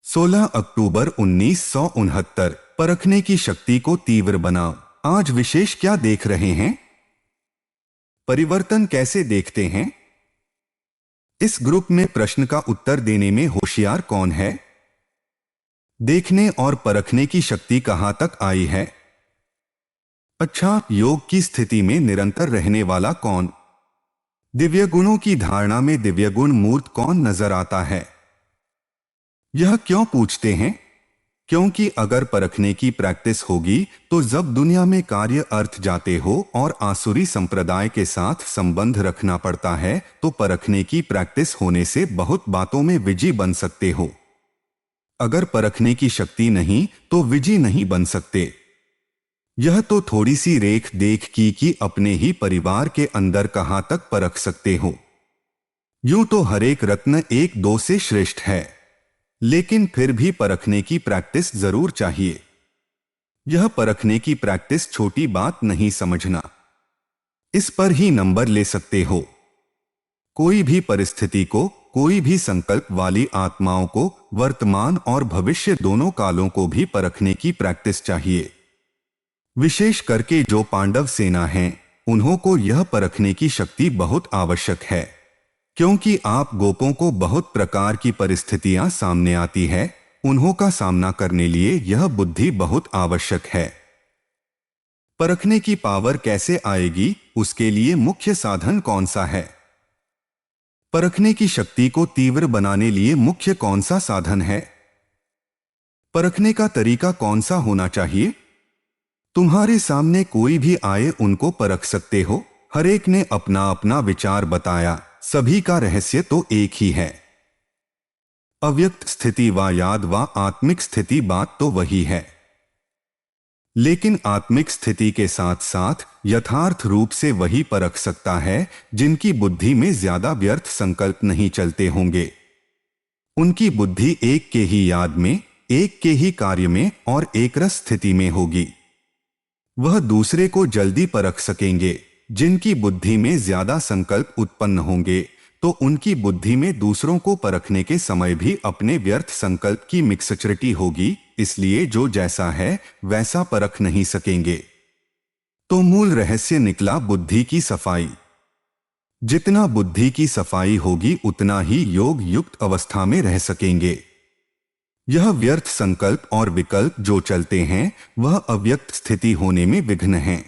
16 अक्टूबर 1969। परखने की शक्ति को तीव्र बनाओ। आज विशेष क्या देख रहे हैं? परिवर्तन कैसे देखते हैं? इस ग्रुप में प्रश्न का उत्तर देने में होशियार कौन है? देखने और परखने की शक्ति कहां तक आई है? अच्छा, योग की स्थिति में निरंतर रहने वाला कौन? दिव्य गुणों की धारणा में दिव्य गुण मूर्त कौन नजर आता है? यह क्यों पूछते हैं? क्योंकि अगर परखने की प्रैक्टिस होगी तो जब दुनिया में कार्य अर्थ जाते हो और आसुरी संप्रदाय के साथ संबंध रखना पड़ता है तो परखने की प्रैक्टिस होने से बहुत बातों में विजयी बन सकते हो। अगर परखने की शक्ति नहीं तो विजयी नहीं बन सकते। यह तो थोड़ी सी रेख देख की कि अपने ही परिवार के अंदर कहां तक परख सकते हो। यूं तो हरेक रत्न एक दो से श्रेष्ठ है, लेकिन फिर भी परखने की प्रैक्टिस जरूर चाहिए। यह परखने की प्रैक्टिस छोटी बात नहीं समझना। इस पर ही नंबर ले सकते हो। कोई भी परिस्थिति को, कोई भी संकल्प वाली आत्माओं को, वर्तमान और भविष्य दोनों कालों को भी परखने की प्रैक्टिस चाहिए। विशेष करके जो पांडव सेना हैं, उन्हों को यह परखने की शक्ति बहुत आवश्यक है, क्योंकि आप गोपों को बहुत प्रकार की परिस्थितियां सामने आती है। उन्हों का सामना करने लिए यह बुद्धि बहुत आवश्यक है। परखने की पावर कैसे आएगी, उसके लिए मुख्य साधन कौन सा है? परखने की शक्ति को तीव्र बनाने लिए मुख्य कौन सा साधन है? परखने का तरीका कौन सा होना चाहिए? तुम्हारे सामने कोई भी आए उनको परख सकते हो। हरेक ने अपना अपना विचार बताया, सभी का रहस्य तो एक ही है। अव्यक्त स्थिति व याद व आत्मिक स्थिति बात तो वही है, लेकिन आत्मिक स्थिति के साथ साथ यथार्थ रूप से वही परख सकता है जिनकी बुद्धि में ज्यादा व्यर्थ संकल्प नहीं चलते होंगे। उनकी बुद्धि एक के ही याद में, एक के ही कार्य में और एकरस स्थिति में होगी। वह दूसरे को जल्दी परख सकेंगे। जिनकी बुद्धि में ज्यादा संकल्प उत्पन्न होंगे तो उनकी बुद्धि में दूसरों को परखने के समय भी अपने व्यर्थ संकल्प की मिक्सचरिटी होगी, इसलिए जो जैसा है वैसा परख नहीं सकेंगे। तो मूल रहस्य निकला बुद्धि की सफाई। जितना बुद्धि की सफाई होगी उतना ही योग युक्त अवस्था में रह सकेंगे। यह व्यर्थ संकल्प और विकल्प जो चलते हैं वह अव्यक्त स्थिति होने में विघ्न हैं।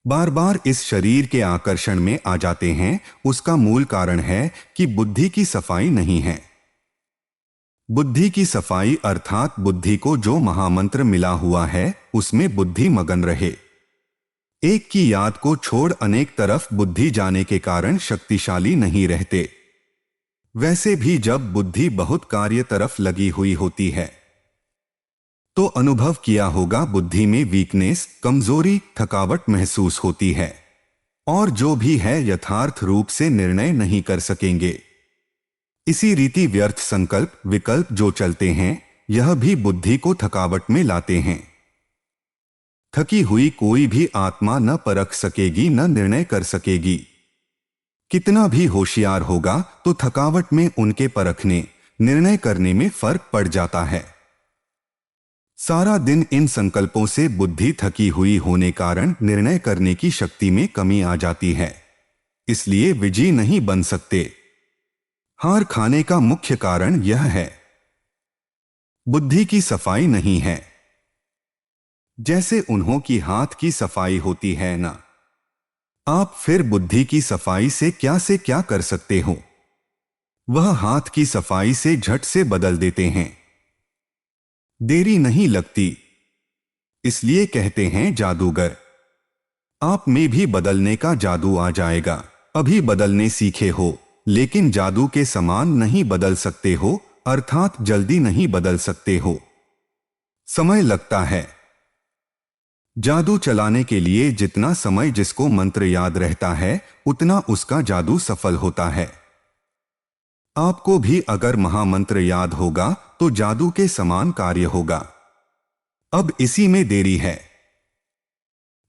बार बार इस शरीर के आकर्षण में आ जाते हैं। उसका मूल कारण है कि बुद्धि की सफाई नहीं है। बुद्धि की सफाई अर्थात बुद्धि को जो महामंत्र मिला हुआ है उसमें बुद्धि मगन रहे। एक की याद को छोड़ अनेक तरफ बुद्धि जाने के कारण शक्तिशाली नहीं रहते। वैसे भी जब बुद्धि बहुत कार्य तरफ लगी हुई होती है तो अनुभव किया होगा बुद्धि में वीकनेस, कमजोरी, थकावट महसूस होती है और जो भी है यथार्थ रूप से निर्णय नहीं कर सकेंगे। इसी रीति व्यर्थ संकल्प, विकल्प जो चलते हैं यह भी बुद्धि को थकावट में लाते हैं। थकी हुई कोई भी आत्मा न परख सकेगी न निर्णय कर सकेगी। कितना भी होशियार होगा तो थकावट में उनके परखने, निर्णय करने में फर्क पड़ जाता है। सारा दिन इन संकल्पों से बुद्धि थकी हुई होने कारण निर्णय करने की शक्ति में कमी आ जाती है, इसलिए विजयी नहीं बन सकते। हार खाने का मुख्य कारण यह है, बुद्धि की सफाई नहीं है। जैसे उन्हों की हाथ की सफाई होती है ना, आप फिर बुद्धि की सफाई से क्या कर सकते हो? वह हाथ की सफाई से झट से बदल देते हैं, देरी नहीं लगती। इसलिए कहते हैं जादूगर। आप में भी बदलने का जादू आ जाएगा। अभी बदलने सीखे हो लेकिन जादू के समान नहीं बदल सकते हो, अर्थात जल्दी नहीं बदल सकते हो, समय लगता है। जादू चलाने के लिए जितना समय जिसको मंत्र याद रहता है उतना उसका जादू सफल होता है। आपको भी अगर महामंत्र याद होगा तो जादू के समान कार्य होगा। अब इसी में देरी है।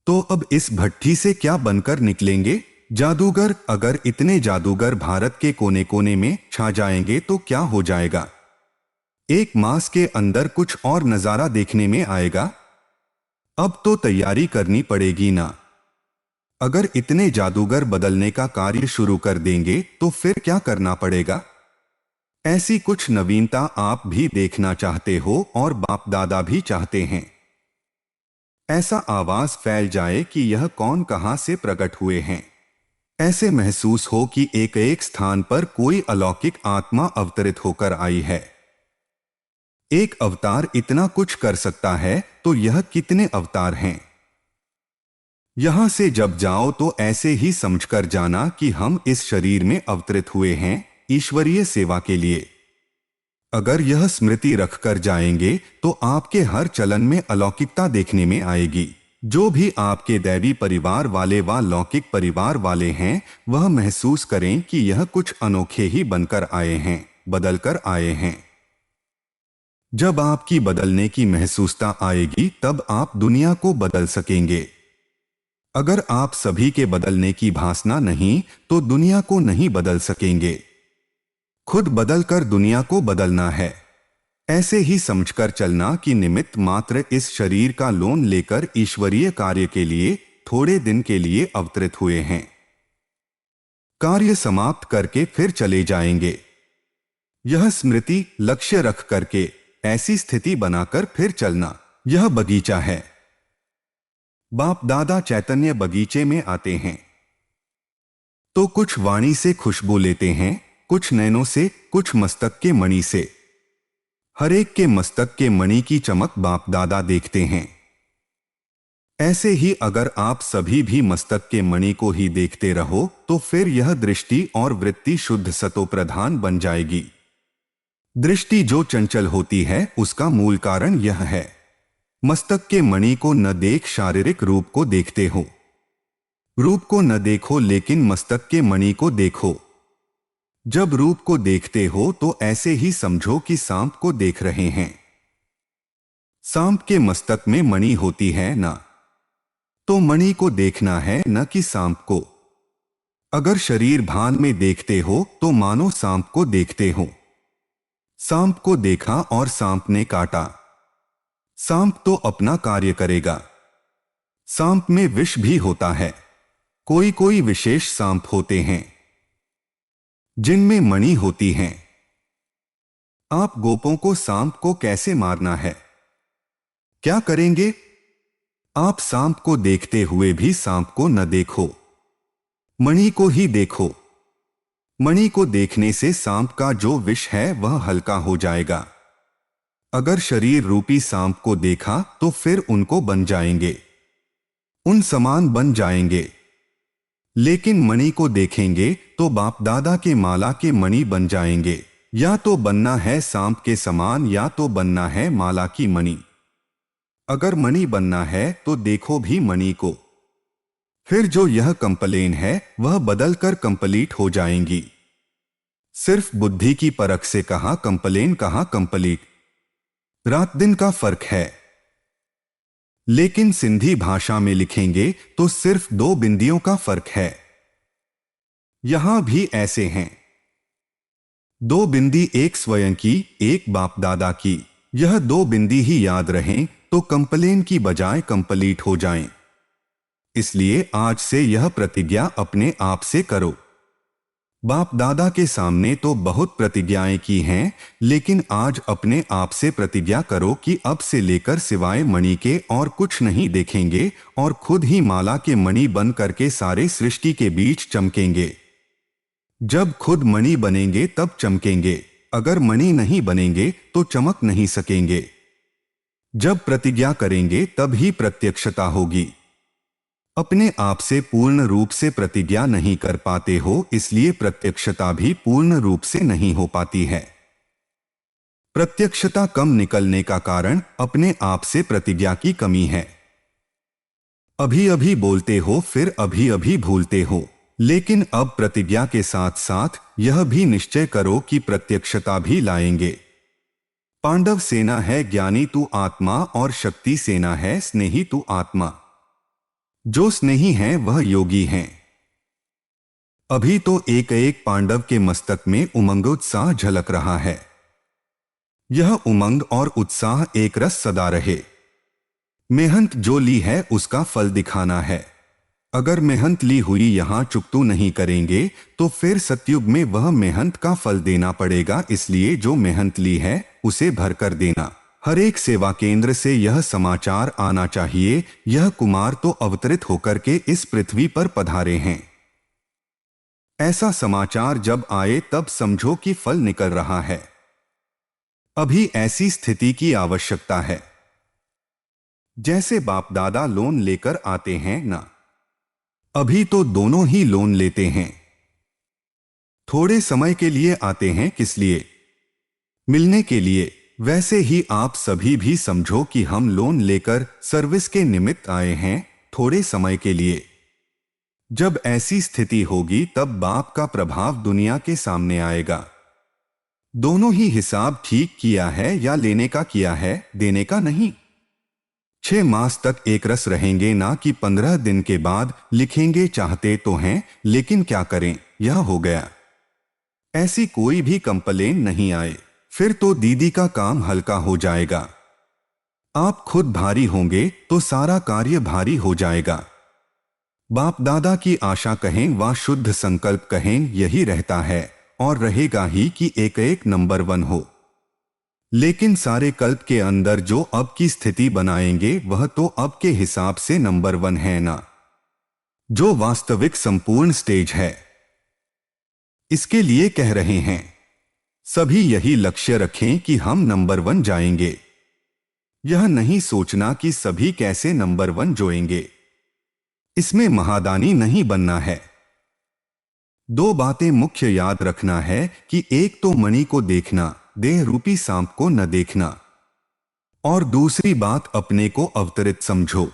तो अब इस भट्ठी से क्या बनकर निकलेंगे जादूगर? अगर इतने जादूगर भारत के कोने कोने में छा जाएंगे तो क्या हो जाएगा? एक मास के अंदर कुछ और नजारा देखने में आएगा। अब तो तैयारी करनी पड़ेगी ना। अगर इतने जादूगर बदलने का कार्य शुरू कर देंगे तो फिर क्या करना पड़ेगा? ऐसी कुछ नवीनता आप भी देखना चाहते हो और बाप दादा भी चाहते हैं। ऐसा आवाज फैल जाए कि यह कौन कहां से प्रकट हुए हैं। ऐसे महसूस हो कि एक एक स्थान पर कोई अलौकिक आत्मा अवतरित होकर आई है। एक अवतार इतना कुछ कर सकता है तो यह कितने अवतार हैं? यहां से जब जाओ तो ऐसे ही समझकर जाना कि हम इस शरीर में अवतरित हुए हैं ईश्वरीय सेवा के लिए। अगर यह स्मृति रखकर जाएंगे तो आपके हर चलन में अलौकिकता देखने में आएगी। जो भी आपके दैवी परिवार वाले व लौकिक परिवार वाले हैं वह महसूस करें कि यह कुछ अनोखे ही बनकर आए हैं, बदलकर आए हैं। जब आपकी बदलने की महसूसता आएगी तब आप दुनिया को बदल सकेंगे। अगर आप सभी के बदलने की भासना नहीं तो दुनिया को नहीं बदल सकेंगे। खुद बदलकर दुनिया को बदलना है। ऐसे ही समझकर चलना कि निमित्त मात्र इस शरीर का लोन लेकर ईश्वरीय कार्य के लिए थोड़े दिन के लिए अवतरित हुए हैं। कार्य समाप्त करके फिर चले जाएंगे। यह स्मृति लक्ष्य रख करके ऐसी स्थिति बनाकर फिर चलना। यह बगीचा है। बाप दादा चैतन्य बगीचे में आते हैं तो कुछ वाणी से खुशबू लेते हैं, कुछ नैनों से, कुछ मस्तक के मणि से। हरेक के मस्तक के मणि की चमक बाप दादा देखते हैं। ऐसे ही अगर आप सभी भी मस्तक के मणि को ही देखते रहो तो फिर यह दृष्टि और वृत्ति शुद्ध सतो प्रधान बन जाएगी। दृष्टि जो चंचल होती है उसका मूल कारण यह है। मस्तक के मणि को न देख शारीरिक रूप को देखते हो। रूप को न देखो लेकिन मस्तक के मणि को देखो। जब रूप को देखते हो तो ऐसे ही समझो कि सांप को देख रहे हैं। सांप के मस्तक में मणि होती है ना, तो मणि को देखना है न कि सांप को। अगर शरीर भान में देखते हो तो मानो सांप को देखते हो। सांप को देखा और सांप ने काटा। सांप तो अपना कार्य करेगा। सांप में विष भी होता है। कोई कोई विशेष सांप होते हैं जिनमें मणि होती हैं। आप गोपों को सांप को कैसे मारना है? क्या करेंगे? आप सांप को देखते हुए भी सांप को न देखो, मणि को ही देखो। मणि को देखने से सांप का जो विष है वह हल्का हो जाएगा। अगर शरीर रूपी सांप को देखा तो फिर उनको बन जाएंगे, उन समान बन जाएंगे। लेकिन मणि को देखेंगे तो बाप दादा के माला के मणि बन जाएंगे। या तो बनना है सांप के समान या तो बनना है माला की मणि। अगर मणि बनना है तो देखो भी मणि को। फिर जो यह कंप्लेन है वह बदलकर कंप्लीट हो जाएंगी। सिर्फ बुद्धि की परख से कहां कंप्लेन कहां कंप्लीट, रात दिन का फर्क है। लेकिन सिंधी भाषा में लिखेंगे तो सिर्फ 2 बिंदियों का फर्क है। यहां भी ऐसे हैं। 2 बिंदी, एक स्वयं की, एक बाप दादा की। यह 2 बिंदी ही याद रहें तो कंप्लेन की बजाय कंप्लीट हो जाएं। इसलिए आज से यह प्रतिज्ञा अपने आप से करो। बाप दादा के सामने तो बहुत प्रतिज्ञाएं की हैं, लेकिन आज अपने आप से प्रतिज्ञा करो कि अब से लेकर सिवाय मणि के और कुछ नहीं देखेंगे और खुद ही माला के मणि बन करके सारे सृष्टि के बीच चमकेंगे। जब खुद मणि बनेंगे तब चमकेंगे। अगर मणि नहीं बनेंगे तो चमक नहीं सकेंगे। जब प्रतिज्ञा करेंगे तब ही प्रत्यक्षता होगी। अपने आप से पूर्ण रूप से प्रतिज्ञा नहीं कर पाते हो, इसलिए प्रत्यक्षता भी पूर्ण रूप से नहीं हो पाती है। प्रत्यक्षता कम निकलने का कारण अपने आप से प्रतिज्ञा की कमी है। अभी अभी बोलते हो फिर अभी अभी भूलते हो। लेकिन अब प्रतिज्ञा के साथ साथ यह भी निश्चय करो कि प्रत्यक्षता भी लाएंगे। पांडव सेना है ज्ञानी तू आत्मा और शक्ति सेना है स्नेही तू आत्मा। जो स्नेही हैं वह योगी हैं। अभी तो एक एक पांडव के मस्तक में उमंगोत्साह झलक रहा है। यह उमंग और उत्साह एक रस सदा रहे। मेहनत जो ली है उसका फल दिखाना है। अगर मेहनत ली हुई यहां चुकतू नहीं करेंगे तो फिर सतयुग में वह मेहनत का फल देना पड़ेगा। इसलिए जो मेहनत ली है उसे भरकर देना। हर एक सेवा केंद्र से यह समाचार आना चाहिए, यह कुमार तो अवतरित होकर के इस पृथ्वी पर पधारे हैं। ऐसा समाचार जब आए तब समझो कि फल निकल रहा है। अभी ऐसी स्थिति की आवश्यकता है। जैसे बाप दादा लोन लेकर आते हैं ना, अभी तो दोनों ही लोन लेते हैं। थोड़े समय के लिए आते हैं, किस लिए? मिलने के लिए। वैसे ही आप सभी भी समझो कि हम लोन लेकर सर्विस के निमित्त आए हैं, थोड़े समय के लिए। जब ऐसी स्थिति होगी तब बाप का प्रभाव दुनिया के सामने आएगा। दोनों ही हिसाब ठीक किया है या लेने का किया है, देने का नहीं। 6 मास तक एक रस रहेंगे, ना कि 15 दिन के बाद लिखेंगे। चाहते तो हैं लेकिन क्या करें, यह हो गया। ऐसी कोई भी कंप्लेन नहीं आए, फिर तो दीदी का काम हल्का हो जाएगा। आप खुद भारी होंगे तो सारा कार्य भारी हो जाएगा। बाप दादा की आशा कहें व शुद्ध संकल्प कहें, यही रहता है और रहेगा ही कि एक एक नंबर 1 हो। लेकिन सारे कल्प के अंदर जो अब की स्थिति बनाएंगे वह तो अब के हिसाब से नंबर 1 है ना, जो वास्तविक संपूर्ण स्टेज है। इसके लिए कह रहे हैं सभी यही लक्ष्य रखें कि हम नंबर 1 जाएंगे। यह नहीं सोचना कि सभी कैसे नंबर 1 जोएंगे। इसमें महादानी नहीं बनना है। 2 बातें मुख्य याद रखना है कि एक तो मणि को देखना, देह रूपी सांप को न देखना, और दूसरी बात अपने को अवतरित समझो।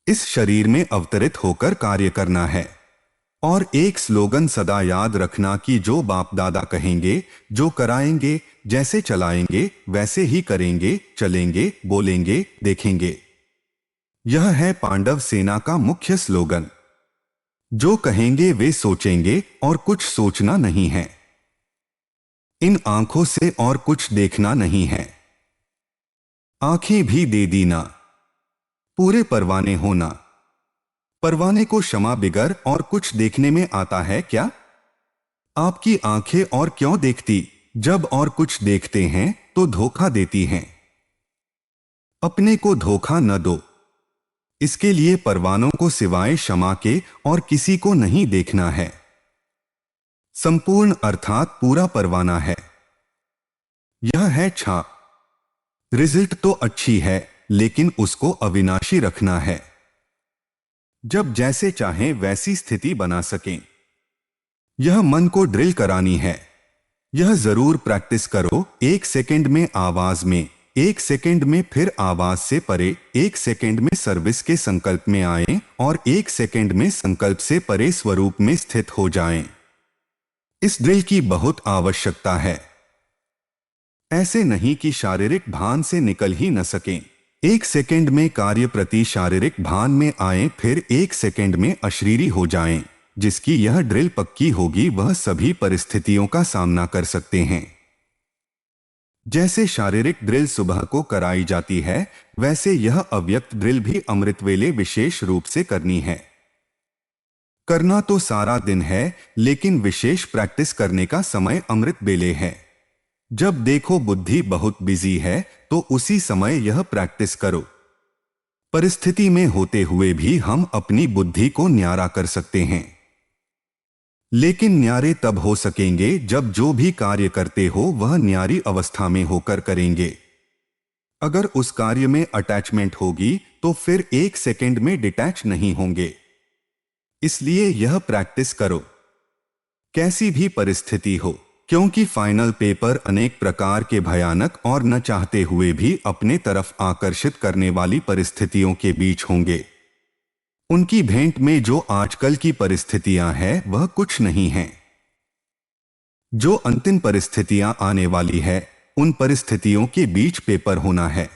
इस शरीर में अवतरित होकर कार्य करना है। और एक स्लोगन सदा याद रखना कि जो बाप दादा कहेंगे, जो कराएंगे, जैसे चलाएंगे वैसे ही करेंगे, चलेंगे, बोलेंगे, देखेंगे। यह है पांडव सेना का मुख्य स्लोगन। जो कहेंगे वे सोचेंगे और कुछ सोचना नहीं है। इन आंखों से और कुछ देखना नहीं है। आंखें भी दे दी ना, पूरे परवाने होना। परवाने को क्षमा बिगर और कुछ देखने में आता है क्या? आपकी आंखें और क्यों देखती? जब और कुछ देखते हैं तो धोखा देती हैं। अपने को धोखा न दो। इसके लिए परवानों को सिवाय क्षमा के और किसी को नहीं देखना है। संपूर्ण अर्थात पूरा परवाना है। यह है छाप। रिजल्ट तो अच्छी है लेकिन उसको अविनाशी रखना है। जब जैसे चाहें वैसी स्थिति बना सकें। यह मन को ड्रिल करानी है। यह जरूर प्रैक्टिस करो। 1 सेकंड में आवाज में, 1 सेकंड में फिर आवाज से परे, 1 सेकंड में सर्विस के संकल्प में आएं और 1 सेकंड में संकल्प से परे स्वरूप में स्थित हो जाएं। इस ड्रिल की बहुत आवश्यकता है। ऐसे नहीं कि शारीरिक भान से निकल ही न सकें। 1 सेकंड में कार्य प्रति शारीरिक भान में आए, फिर 1 सेकंड में अशरीरी हो जाएं। जिसकी यह ड्रिल पक्की होगी वह सभी परिस्थितियों का सामना कर सकते हैं। जैसे शारीरिक ड्रिल सुबह को कराई जाती है, वैसे यह अव्यक्त ड्रिल भी अमृत वेले विशेष रूप से करनी है। करना तो सारा दिन है लेकिन विशेष प्रैक्टिस करने का समय अमृत बेले है। जब देखो बुद्धि बहुत बिजी है तो उसी समय यह प्रैक्टिस करो। परिस्थिति में होते हुए भी हम अपनी बुद्धि को न्यारा कर सकते हैं। लेकिन न्यारे तब हो सकेंगे जब जो भी कार्य करते हो वह न्यारी अवस्था में होकर करेंगे। अगर उस कार्य में अटैचमेंट होगी तो फिर 1 सेकंड में डिटैच नहीं होंगे। इसलिए यह प्रैक्टिस करो कैसी भी परिस्थिति हो, क्योंकि फाइनल पेपर अनेक प्रकार के भयानक और न चाहते हुए भी अपने तरफ आकर्षित करने वाली परिस्थितियों के बीच होंगे। उनकी भेंट में जो आजकल की परिस्थितियां हैं वह कुछ नहीं है। जो अंतिम परिस्थितियां आने वाली है उन परिस्थितियों के बीच पेपर होना है।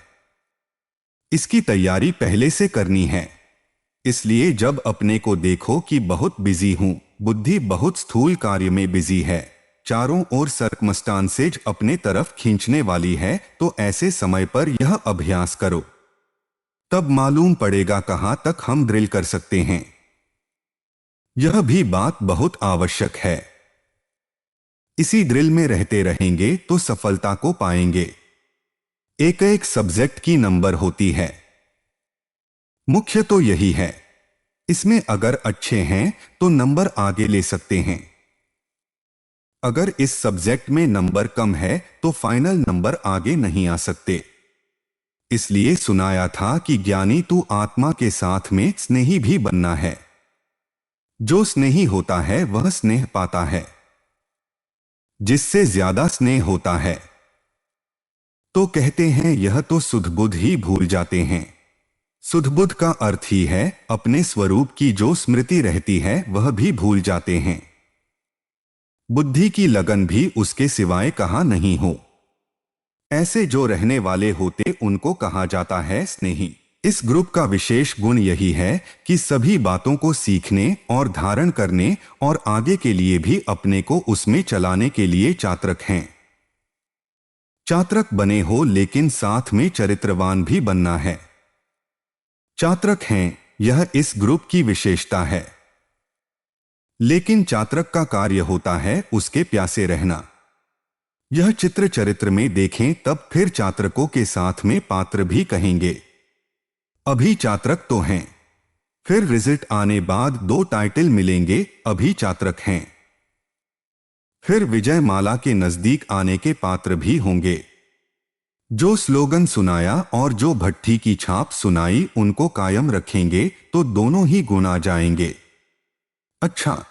इसकी तैयारी पहले से करनी है। इसलिए जब अपने को देखो कि बहुत बिजी हूं, बुद्धि बहुत स्थूल कार्य में बिजी है, चारों ओर सर्कमस्टांसेज अपने तरफ खींचने वाली है, तो ऐसे समय पर यह अभ्यास करो। तब मालूम पड़ेगा कहां तक हम ड्रिल कर सकते हैं। यह भी बात बहुत आवश्यक है। इसी ड्रिल में रहते रहेंगे तो सफलता को पाएंगे। एक एक सब्जेक्ट की नंबर होती है। मुख्य तो यही है। इसमें अगर अच्छे हैं तो नंबर आगे ले सकते हैं। अगर इस सब्जेक्ट में नंबर कम है तो फाइनल नंबर आगे नहीं आ सकते। इसलिए सुनाया था कि ज्ञानी तू आत्मा के साथ में स्नेही भी बनना है। जो स्नेही होता है वह स्नेह पाता है। जिससे ज्यादा स्नेह होता है तो कहते हैं यह तो सुधबुद्ध ही भूल जाते हैं। सुधबुद्ध का अर्थ ही है अपने स्वरूप की जो स्मृति रहती है वह भी भूल जाते हैं। बुद्धि की लगन भी उसके सिवाय कहाँ नहीं हो। ऐसे जो रहने वाले होते उनको कहा जाता है स्नेही। इस ग्रुप का विशेष गुण यही है कि सभी बातों को सीखने और धारण करने और आगे के लिए भी अपने को उसमें चलाने के लिए चातक हैं। चातक बने हो लेकिन साथ में चरित्रवान भी बनना है। चातक हैं, यह इस ग्रुप की विशेषता है। लेकिन चातक का कार्य होता है उसके प्यासे रहना। यह चित्र चरित्र में देखें तब फिर चातकों के साथ में पात्र भी कहेंगे। अभी चातक तो हैं, फिर रिजल्ट आने बाद 2 टाइटल मिलेंगे, अभी चातक हैं। फिर विजय माला के नजदीक आने के पात्र भी होंगे। जो स्लोगन सुनाया और जो भट्ठी की छाप सुनाई उनको कायम रखेंगे तो दोनों ही गुण आ जाएंगे। अच्छा,